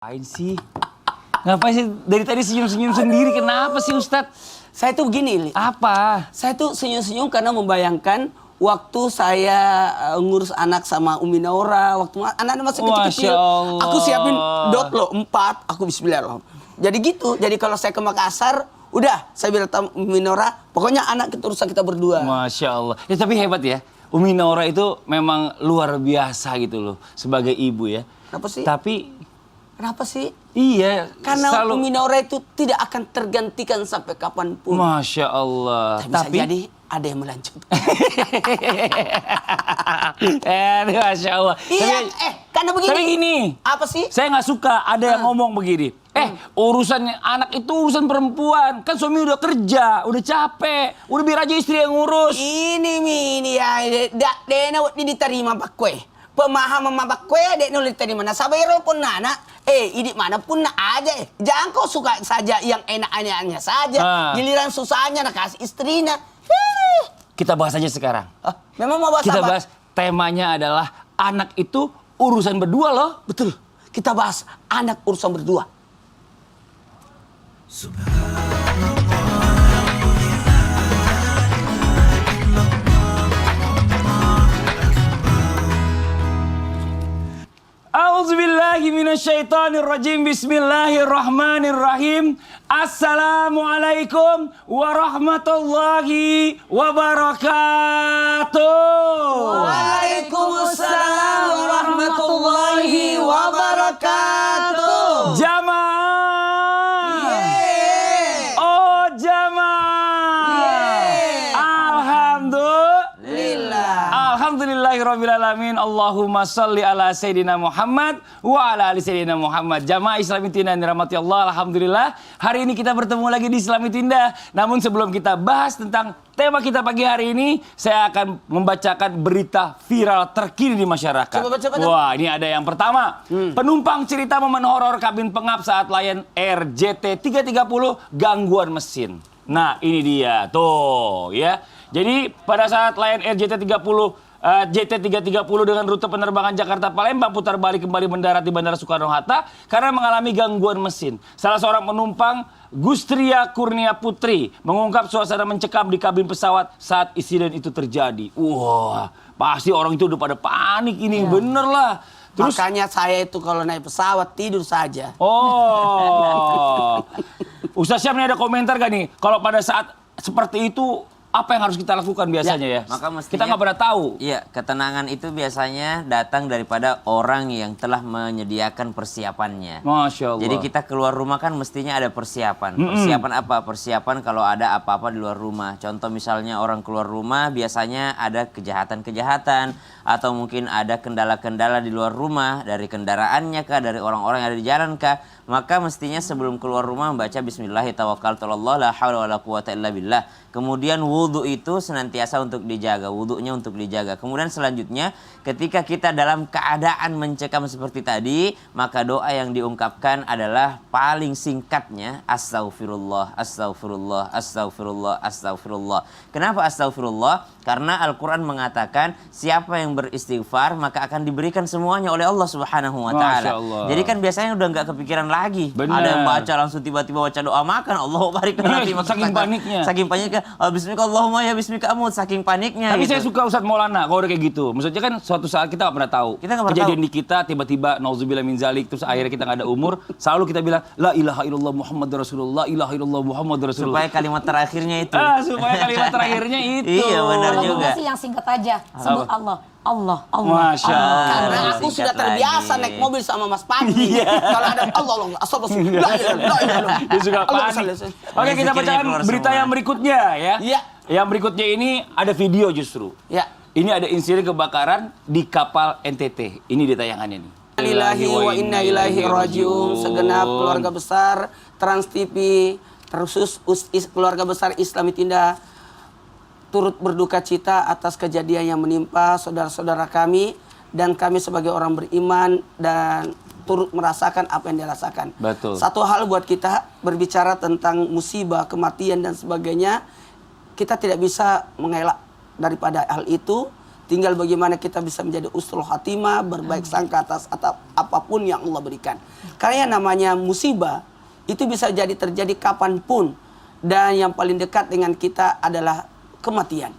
Ngapain sih? Ngapain sih dari tadi senyum-senyum sendiri? Kenapa sih Ustadz? Saya tuh begini, Li. Apa? Saya tuh senyum-senyum karena membayangkan waktu saya ngurus anak sama Umi Naura, waktu anak-anak masih kecil-kecil. Masya Allah. Aku siapin dot loh, 4, aku bismillah loh. Jadi gitu, jadi kalau saya ke Makassar, udah saya bilang sama Umi Naura, pokoknya anak kita urusan kita berdua. Masya Allah. Ya tapi hebat ya. Umi Naura itu memang luar biasa gitu loh sebagai ibu ya. Kenapa sih? Kenapa sih? Iya. Karena selalu... Umi Naura itu tidak akan tergantikan sampai kapanpun. Masya Allah. Tapi bisa jadi ada yang melanjutkan. Masya Allah. Iya, karena begini. Tapi gini. Apa sih? Saya nggak suka ada yang ngomong begini. Urusan anak itu urusan perempuan. Kan suami udah kerja, udah capek. Udah biar aja istri yang ngurus. Ini ya. Dena diterima pak kue. Pemahaman mabak kue dek nulis tadi mana sabayro pun nana idik mana pun na aja jangan kau suka saja yang enak-enaknya saja giliran susahnya nak kasih istrinya. Kita bahas aja sekarang. Memang mau bahas kita apa? Bahas temanya adalah anak itu urusan berdua loh. Betul, kita bahas anak urusan berdua. A'udzubillahi minasyaitonirrajim. Bismillahirrahmanirrahim. Assalamualaikum warahmatullahi wabarakatuh. Waalaikumsalam warahmatullahi wabarakatuh. Jamaah. Oh jamaah. Alhamdulillahirrabbilalamin. Allahumma salli ala Sayyidina Muhammad wa ala ali Sayyidina Muhammad. Jamaah Islami Tindah yang dirahmati Allah, alhamdulillah. Hari ini kita bertemu lagi di Islami Tindah. Namun sebelum kita bahas tentang tema kita pagi hari ini, saya akan membacakan berita viral terkini di masyarakat. Coba baca. Wah, ini ada yang pertama. Penumpang cerita momen horor kabin pengap saat Lion Air JT330 gangguan mesin. Nah, ini dia. Tuh, ya. Jadi, pada saat Lion Air JT330 dengan rute penerbangan Jakarta-Palembang putar balik kembali mendarat di Bandara Soekarno-Hatta karena mengalami gangguan mesin. Salah seorang penumpang, Gustria Kurnia Putri, mengungkap suasana mencekam di kabin pesawat saat insiden itu terjadi. Wah, pasti orang itu udah pada panik ini, bener lah. Terus, makanya saya itu kalau naik pesawat tidur saja. Oh, Ustaz Syam, nih ada komentar gak nih? Kalau pada saat seperti itu, apa yang harus kita lakukan biasanya ya? Maka mestinya, kita nggak pernah tahu. Iya, ketenangan itu biasanya datang daripada orang yang telah menyediakan persiapannya. Masya Allah. Jadi kita keluar rumah kan mestinya ada persiapan. Persiapan apa? Persiapan kalau ada apa-apa di luar rumah. Contoh misalnya orang keluar rumah biasanya ada kejahatan-kejahatan atau mungkin ada kendala-kendala di luar rumah dari kendaraannya kah, dari orang-orang yang ada di jalan kah. Maka mestinya sebelum keluar rumah membaca Bismillahirrahmanirrahim, la haula wala quwata illa billah. Kemudian wudhu itu senantiasa untuk dijaga, wudhunya untuk dijaga. Kemudian selanjutnya ketika kita dalam keadaan mencekam seperti tadi, maka doa yang diungkapkan adalah paling singkatnya astaghfirullah, astaghfirullah, astaghfirullah, astaghfirullah. Kenapa astaghfirullah? Karena Al-Quran mengatakan siapa yang beristighfar maka akan diberikan semuanya oleh Allah Subhanahu wa Ta'ala. Jadi kan biasanya udah nggak kepikiran lagi. Bener. Ada yang baca langsung tiba-tiba baca doa makan, Allahu barik nanti saking paniknya. Saking paniknya, bismika Allahumma ya bismika amut, saking paniknya. Tapi gitu. saya suka Ustadz Maulana kalau udah kayak gitu. Maksudnya kan suatu saat kita nggak pernah tahu. Kita nggak pernah kejadian tahu. di kita tiba-tiba nauzubillah min zalik, terus akhirnya kita nggak ada umur, selalu kita bilang la ilaha illallah Muhammadur Rasulullah, la ilaha illallah Muhammadur Rasulullah. Supaya kalimat terakhirnya itu. Supaya kalimat terakhirnya itu. Iya, benar Kalau juga. gue sih yang singkat aja, sebut Allah. Allah. Masya Allah. Karena aku Singkat sudah terbiasa lagi. naik mobil sama Mas Pandi. Kalau ada Allah, Dia suka panik. Oke, kita bacakan keluar berita semua. yang berikutnya ya. Iya. Yang berikutnya ini ada video justru. Ya. Ini ada insiden kebakaran di kapal NTT. Ini di tayangannya nih. Lillahi wa inna ilaihi rajiun. Segenap keluarga besar Trans TV, terkhusus keluarga besar Islami Tindah, turut berduka cita atas kejadian yang menimpa saudara-saudara kami, dan kami sebagai orang beriman dan turut merasakan apa yang dirasakan. Betul. Satu hal buat kita berbicara tentang musibah, kematian dan sebagainya, kita tidak bisa mengelak daripada hal itu. Tinggal bagaimana kita bisa menjadi ustul khatimah, berbaik sangka atas apapun yang Allah berikan. Karena yang namanya musibah itu bisa jadi terjadi kapanpun. Dan yang paling dekat dengan kita adalah kematian.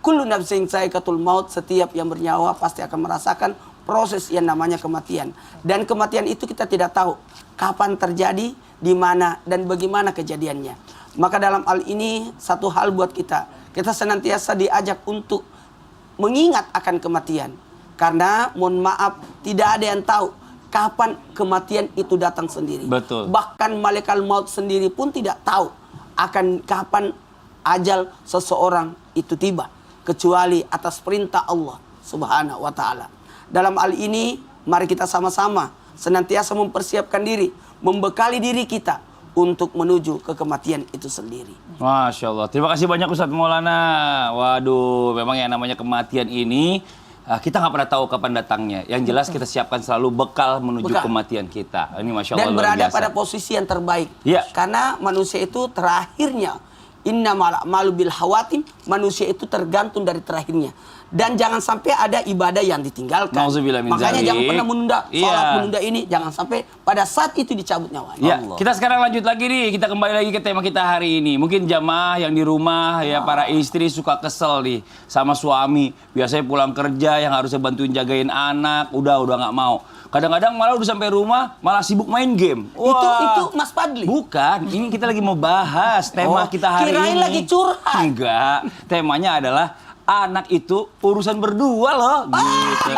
Kullu nafsin za'iqatul maut, setiap yang bernyawa pasti akan merasakan proses yang namanya kematian. Dan kematian itu kita tidak tahu kapan terjadi, di mana dan bagaimana kejadiannya. Maka dalam hal ini satu hal buat kita senantiasa diajak untuk mengingat akan kematian. Karena mohon maaf, tidak ada yang tahu kapan kematian itu datang sendiri. Betul. Bahkan malaikat maut sendiri pun tidak tahu akan kapan ajal seseorang itu tiba, kecuali atas perintah Allah Subhanahu wa taala. Dalam hal ini mari kita sama-sama senantiasa mempersiapkan diri, membekali diri kita untuk menuju ke kematian itu sendiri. Masya Allah. Terima kasih banyak Ustadz Maulana. Waduh, memang yang namanya kematian ini kita nggak pernah tahu kapan datangnya. Yang jelas kita siapkan selalu bekal menuju kematian kita. Ini Masya Allah Dan luar berada biasa. pada posisi yang terbaik. Ya. Karena manusia itu terakhirnya. Innamal a'malu bil khawatim, manusia itu tergantung dari terakhirnya. Dan jangan sampai ada ibadah yang ditinggalkan. Nauzubillah min Makanya dzalik. jangan pernah menunda sholat, Iya. menunda ini. Jangan sampai pada saat itu dicabut nyawanya. Ya, kita sekarang lanjut lagi nih. Kita kembali lagi ke tema kita hari ini. Mungkin jamaah yang di rumah, ya para istri suka kesel nih sama suami. Biasanya pulang kerja yang harusnya bantuin jagain anak, udah nggak mau. Kadang-kadang malah udah sampai rumah malah sibuk main game. Itu Mas Fadli. Bukan, ini kita lagi mau bahas tema kita hari kirain ini. lagi curhat. Enggak, temanya adalah anak itu urusan berdua loh. Gitu.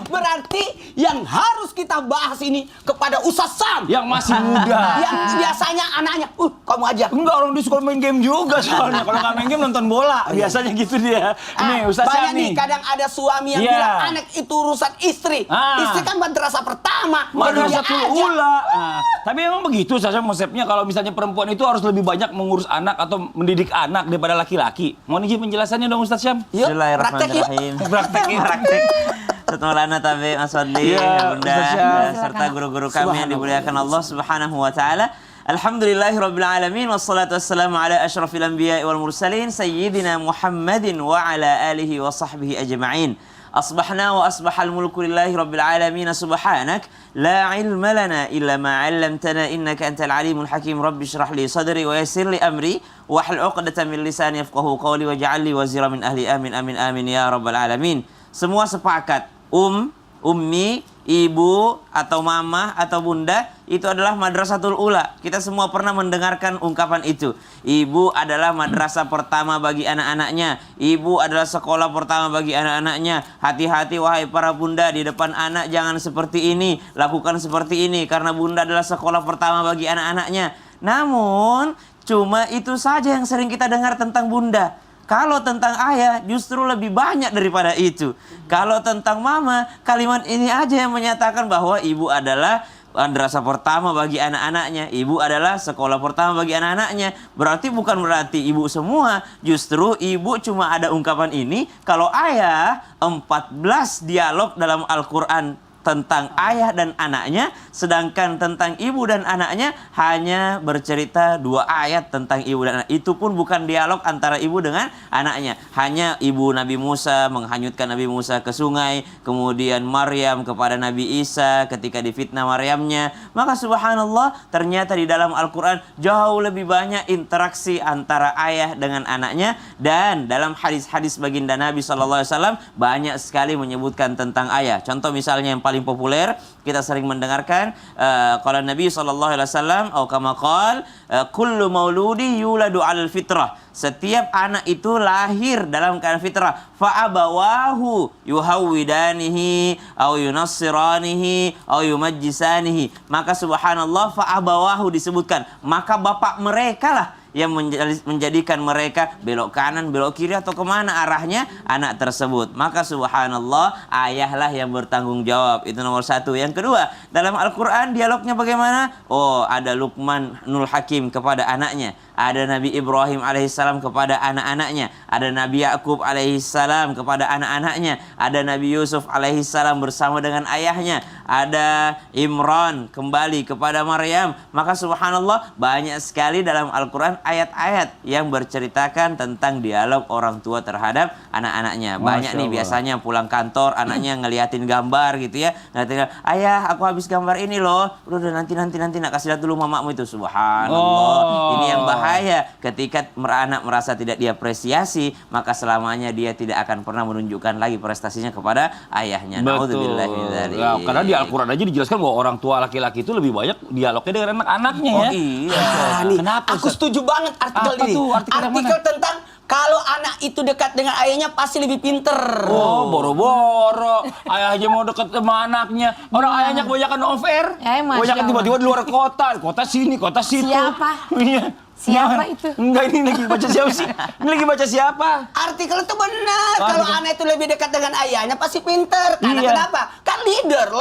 Berarti yang harus kita bahas ini kepada Ustaz Sam. Yang masih muda. Yang biasanya anaknya, kamu aja. Enggak, orang dia suka main game juga soalnya. Kalau nggak main game nonton bola. Biasanya gitu dia. Nih, Ustaz Banyak Syam nih, kadang ada suami yang Iya. bilang anak itu urusan istri. Istri kan madrasah pertama. baru dia Madrasatul aja. ula. Nah, tapi emang begitu Ustaz Syam konsepnya kalau misalnya perempuan itu harus lebih banyak mengurus anak atau mendidik anak daripada laki-laki. Mohon izin penjelasannya dong Ustaz Syam. Yuk, praktek yuk. Bismillahirrahmanirrahim. Praktek yuk. Praktek. Ustaz Maulana Tabe, Mas Fadli, Iya, Bunda, Ustaz Syam. serta guru-guru kami yang dimuliakan Allah Subhanahu wa taala. Alhamdulillahirabbil alamin wassalatu wassalamu ala asyrafil anbiya'i wal mursalin sayyidina Muhammadin wa ala alihi wa sahbihi ajma'in. أصبحنا وأصبح الملك لله رب العالمين سبحانك لا علم لنا إلا ما علمتنا إنك أنت العليم الحكيم رب اشرح لي صدري ويسر لي أمري واحلل عقدة من لساني يفقهوا قولي واجعل لي وزيرا من أهلي آمين آمين آمين يا رب العالمين. Semua sepakat, ummi, ibu, atau mama, atau bunda, itu adalah madrasatul ula. Kita semua pernah mendengarkan ungkapan itu. Ibu adalah madrasah pertama bagi anak-anaknya. Ibu adalah sekolah pertama bagi anak-anaknya. Hati-hati wahai para bunda, di depan anak jangan seperti ini, lakukan seperti ini, karena bunda adalah sekolah pertama bagi anak-anaknya. Namun, cuma itu saja yang sering kita dengar tentang bunda. Kalau tentang ayah justru lebih banyak daripada itu. Kalau tentang mama, kalimat ini aja yang menyatakan bahwa ibu adalah madrasah pertama bagi anak-anaknya. Ibu adalah sekolah pertama bagi anak-anaknya. Berarti bukan berarti ibu semua. Justru ibu cuma ada ungkapan ini. Kalau ayah, 14 dialog dalam Al-Quran tentang ayah dan anaknya, sedangkan tentang ibu dan anaknya hanya bercerita 2 ayat tentang ibu dan anak. Itu pun bukan dialog antara ibu dengan anaknya. Hanya ibu Nabi Musa menghanyutkan Nabi Musa ke sungai, kemudian Maryam kepada Nabi Isa ketika difitnah Maryamnya. Maka subhanallah, ternyata di dalam Al-Quran jauh lebih banyak interaksi antara ayah dengan anaknya. Dan dalam hadis-hadis baginda Nabi SAW banyak sekali menyebutkan tentang ayah. Contoh misalnya yang paling populer, kita sering mendengarkan qala Nabi sallallahu alaihi wasallam atau kama qala kullu mauludi yuladu 'alal fitrah. Setiap anak itu lahir dalam keadaan fitrah. Fa abawahu yuhawwidanihi aw yunassiranihi aw yumajjisanihi. Maka subhanallah, fa abawahu disebutkan, maka bapak mereka lah yang menjadikan mereka belok kanan, belok kiri, atau kemana arahnya anak tersebut. Maka subhanallah, ayahlah yang bertanggung jawab. Itu nomor 1. Yang kedua, dalam Al-Quran dialognya bagaimana? Oh, ada Luqman Nul Hakim kepada anaknya. ada Nabi Ibrahim alaihissalam kepada anak-anaknya, ada Nabi Yakub alaihissalam kepada anak-anaknya, ada Nabi Yusuf alaihissalam bersama dengan ayahnya, ada Imran kembali kepada Maryam. Maka subhanallah, banyak sekali dalam Al-Quran ayat-ayat yang berceritakan tentang dialog orang tua terhadap anak-anaknya. Banyak nih biasanya pulang kantor anaknya ngeliatin gambar gitu ya, ngeliatin, ayah aku habis gambar ini loh, udah nanti nak kasih lihat dulu mamamu itu. Subhanallah, ini yang bahaya. Ketika anak merasa tidak diapresiasi, maka selamanya dia tidak akan pernah menunjukkan lagi prestasinya kepada ayahnya. Naudzubillahi min dzalik. Ya, karena di Al-Quran aja dijelaskan bahwa orang tua laki-laki itu lebih banyak dialognya dengan anak-anaknya ya. Iya. Nih, Kenapa, aku Ustaz? setuju banget artikel Apa ini. tuh? Artikel yang Artikel mana? tentang kalau anak itu dekat dengan ayahnya pasti lebih pinter. Oh, boro-boro. Ayahnya mau deket sama anaknya. Orang ayahnya kebanyakan off-air. Masya Kebanyakan Allah. tiba-tiba di luar kota. Kota sini, kota situ. Siapa? Iya. Siapa Jangan. itu? Enggak, ini lagi baca siapa sih? Ini lagi baca siapa? Artikel itu benar. Kalau anak itu lebih dekat dengan ayahnya pasti pinter. Karena Iya. kenapa? Kan leader.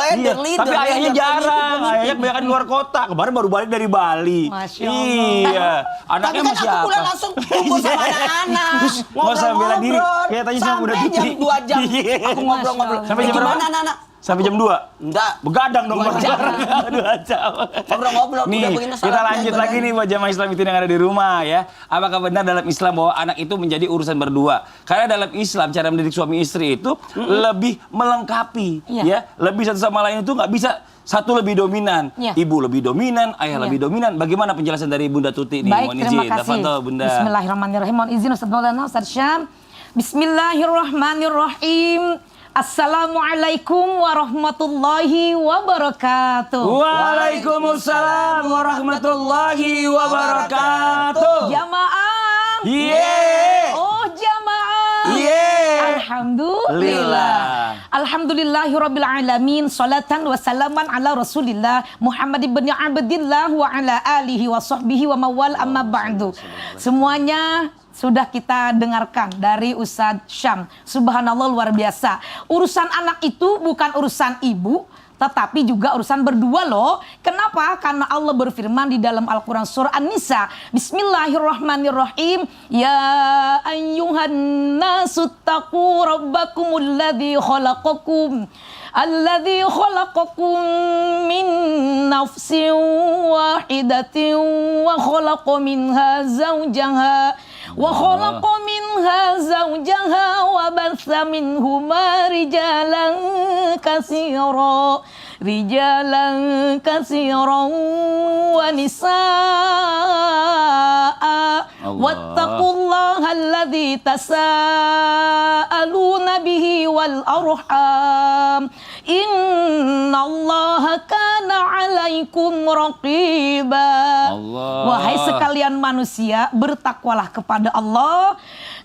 Tapi ayahnya jarang. Ayahnya kebanyakan di luar kota. Kemarin baru balik dari Bali. Masya Allah. Iya. Tapi Anaknya kan masih aku apa? pulang langsung kumpul sama anak-anak. Terus nggak usah bela diri. Ngobrol-ngobrol. Kayak tadi sama udah Sampai gitu. jam 2 jam. Iya. Aku ngobrol-ngobrol. Sampai jam berapa? Gimana anak-anak? Sampai jam 2? Enggak. Begadang dong 2 jam. bareng-bareng. 2 jam. Ngobrol-ngobrol. Nih, Udah begini kita salatnya, lanjut ibadahnya. lagi nih buat jamaah Islam itu yang ada di rumah ya. Apakah benar dalam Islam bahwa anak itu menjadi urusan berdua? Karena dalam Islam cara mendidik suami istri itu lebih melengkapi Iya. ya. Lebih satu sama lain itu nggak bisa satu lebih dominan. Iya. Ibu lebih dominan, ayah Iya. lebih dominan. Bagaimana penjelasan dari Bunda Tuti nih? Baik, Mohon terima izin. kasih. Tafadhol, Bunda. Bismillahirrahmanirrahim. Mohon izin Ustaz Maulana, Ustaz Syam. Bismillahirrahmanirrahim. Assalamualaikum warahmatullahi wabarakatuh. Waalaikumsalam warahmatullahi wabarakatuh. Jamaah. Yeay. Oh, jamaah. Yeay. Alhamdulillah. Alhamdulillahirabbil alamin. Salatan wa salaman ala Rasulillah Muhammad ibn Abdillah wa ala alihi wa sahbihi wa mawal amma ba'du. Semuanya sudah kita dengarkan dari Ustadz Syam. Subhanallah, luar biasa. Urusan anak itu bukan urusan ibu, tetapi juga urusan berdua loh. Kenapa? Karena Allah berfirman di dalam Al-Quran surah An-Nisa. Bismillahirrahmanirrahim. Ya ayyuhan nasu taqu rabbakumul ladzi khalaqakum. Alladzi khalaqakum min nafsin wahidatin wa khalaqa minha zawjaha. وخلق منها زوجها وبث منهما رجالا كثيرا ونساء واتقوا الله الذي تساءلون به والأرحام إن الله كان عليكم رقيبا. Wahai sekalian manusia, bertakwalah kepada Allah,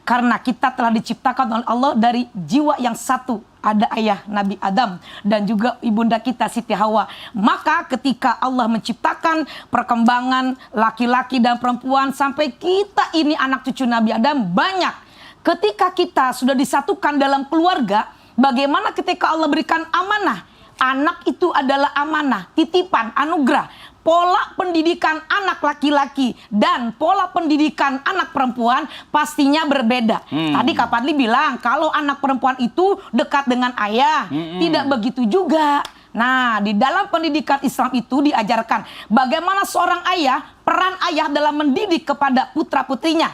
karena kita telah diciptakan oleh Allah dari jiwa yang satu. Ada ayah Nabi Adam dan juga ibunda kita Siti Hawa. Maka ketika Allah menciptakan perkembangan laki-laki dan perempuan sampai kita ini anak cucu Nabi Adam banyak. Ketika kita sudah disatukan dalam keluarga, bagaimana ketika Allah berikan amanah? Anak itu adalah amanah, titipan, anugerah. Pola pendidikan anak laki-laki dan pola pendidikan anak perempuan pastinya berbeda. Tadi Kak Fadli bilang kalau anak perempuan itu dekat dengan ayah, tidak begitu juga. Nah, di dalam pendidikan Islam itu diajarkan bagaimana seorang ayah, peran ayah dalam mendidik kepada putra-putrinya.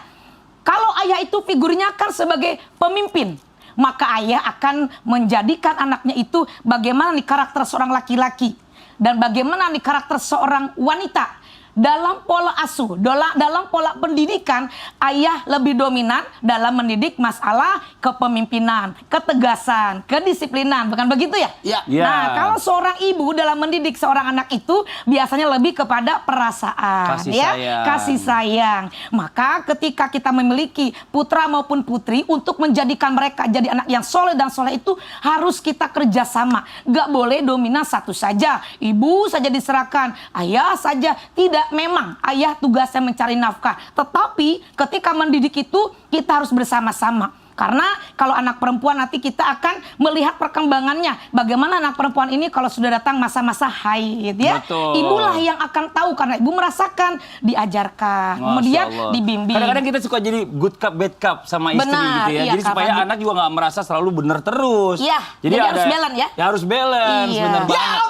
Kalau ayah itu figurnya kan sebagai pemimpin, maka ayah akan menjadikan anaknya itu bagaimana nih karakter seorang laki-laki dan bagaimana nih karakter seorang wanita. Dalam pola asuh, dalam pola pendidikan, ayah lebih dominan dalam mendidik masalah kepemimpinan, ketegasan, kedisiplinan, bukan begitu ya? Ya. Nah, kalau seorang ibu dalam mendidik seorang anak itu biasanya lebih kepada perasaan, Kasih ya, sayang. kasih sayang. Maka ketika kita memiliki putra maupun putri untuk menjadikan mereka jadi anak yang soleh dan soleh itu harus kita kerjasama. Gak boleh dominan satu saja, ibu saja diserahkan, ayah saja tidak. Memang ayah tugasnya mencari nafkah, tetapi ketika mendidik itu kita harus bersama-sama. Karena kalau anak perempuan nanti kita akan melihat perkembangannya. Bagaimana anak perempuan ini kalau sudah datang masa-masa haid ya. Betul. Ibulah yang akan tahu karena ibu merasakan, diajarkan, Masya kemudian Allah. dibimbing. Kadang-kadang kita suka jadi good cup, bad cup sama istri Benar, gitu ya. iya, Jadi supaya karena anak juga nggak merasa selalu benar terus. Iya, jadi harus balance ya. Ya harus balance, Iya. bener Ya banget.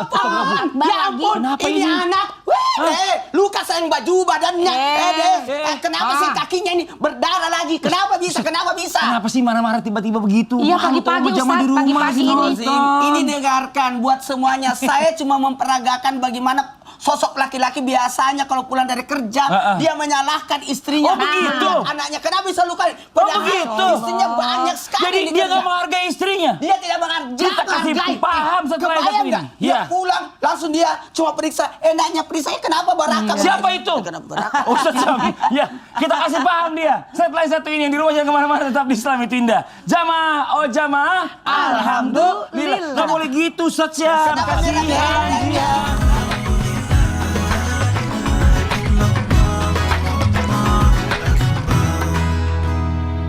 Akbar Ya lagi. ampun, Kenapa ini ini? anak. Luka sayang baju badannya. Kenapa Ah. sih kakinya ini berdarah lagi? Kenapa bisa? Kenapa bisa? Kenapa sih marah-marah tiba-tiba begitu? Iya, Malu pagi-pagi, tahu pajama Ustaz, di rumah pagi-pagi sih, ini. Ustaz. Ini dengarkan buat semuanya. Saya cuma memperagakan bagaimana sosok laki-laki biasanya kalau pulang dari kerja dia menyalahkan istrinya, Oh, begitu? anaknya. Kenapa bisa luka? Padahal begitu? istrinya banyak sekali. Jadi di dia kerja. nggak menghargai istrinya. Dia tidak menghargai. Kita kasih paham setelah Kebayang satu ini. nggak? Dia Iya. pulang langsung dia cuma periksa. Enaknya periksa kenapa Baraka? Siapa itu? Kenapa Baraka? Ustaz Syami. Ya, kita kasih paham dia. Setelah satu ini yang di rumah jangan kemana-mana, tetap di Islam itu indah. Jamaah, oh jamaah. Alhamdulillah. Nggak boleh gitu, Ustaz Syam. Kenapa dia Kasihan. lagi?